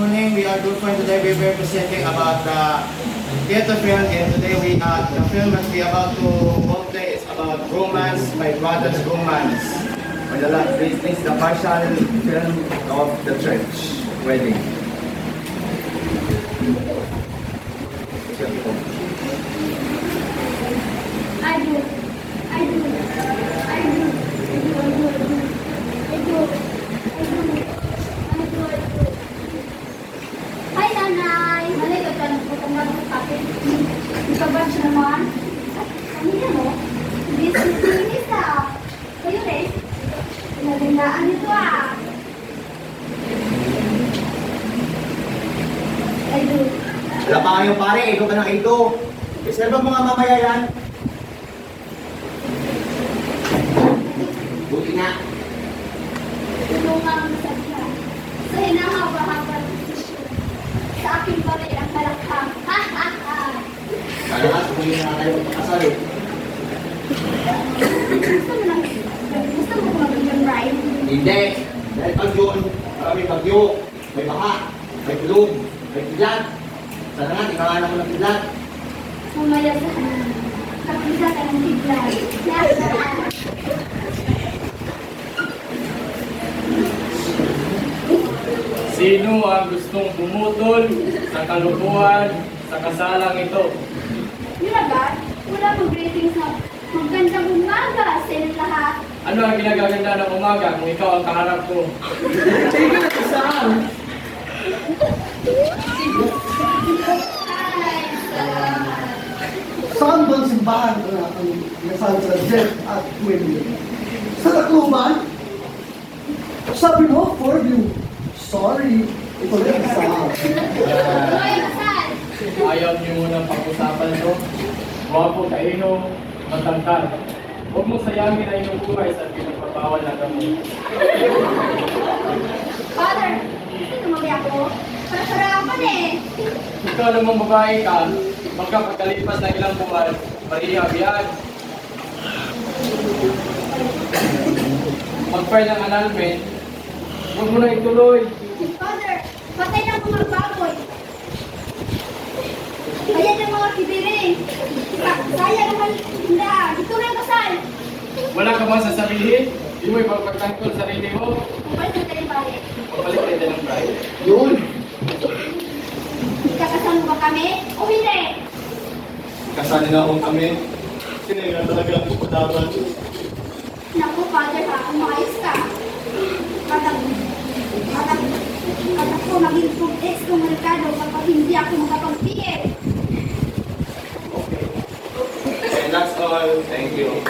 Morning, we are good for today. We were presenting about the theater film, and today the film that we about to play is about romance, my brother's romance. This is the partial film of the church wedding. I do. I do. I do. I do. Hi, Nanay! Halika ka na po kung nagpo kapit. Ikabatch naman. Ano yan, mo? Business ah. Kayo rin? Pinagandaan nito ah. I do. Wala pa kayo pare, ikaw ka ng ito. Reserva mo nga mamaya yan. Buti nga. Tulungan ang sadya. Sa hinahaba-haba ng desisyon. Sa aking pare ang kalakhang. Ha ha ha! Kaya nga, sumuli na tayo magpakasal eh. Gusto mo mag-yung ride? Hindi. Dahil pag yun, may bagyo, may baha, may tulog, may kidlat. Sana nga, tinanganan ko ng kidlat. Mamaya sa kapisa ka ng bigla. Sino ang gustong bumutol sa kalukuhan sa kasalang ito? Yun agad, wala mag-greetings na magandang umaga sa inyong lahat. Ano ang ginagaganda ng umaga kung ikaw ang kaharap ko? Saan? Ay, salamat. Saan ba ang simbahan na ang nasal sa Jeff at Wendy? Sa Tacloban? Sabi mo, for you. Sorry, ito rin ang saan. Hoy, kasal! Ayaw niyo munang pag-usapan ito. Gwapo, kaino, matangkad. Huwag mong sayangin ang iyong buhay sa pinagpapawal na gamot. Father, gusto tumabi ako? Para-sarapan eh. Ikaw namang babae ka, magkapagkalipas ng ilang buwan, parihab-yan. Mag-file ng annulment, huwag mo na ituloy. Father, patay na ang mga baboy. Ayan ang mga kibiring. Sayang naman, hindi. Ito na ang kasal. Wala ka bang sasabihin? Di mo ipagpagtanggol sa sarili mo? Balik na tayo balik. Pagbalik tayo ng bride. Yun! Ikakasal mo ba kami o hindi? Kasali na akong kami. Sino yung talaga ang pupadaban? Naku, Father ha, umayos ka. At ako maging ex ng merkado kapag hindi ako makapag-pigil. Okay. And that's all. Thank you.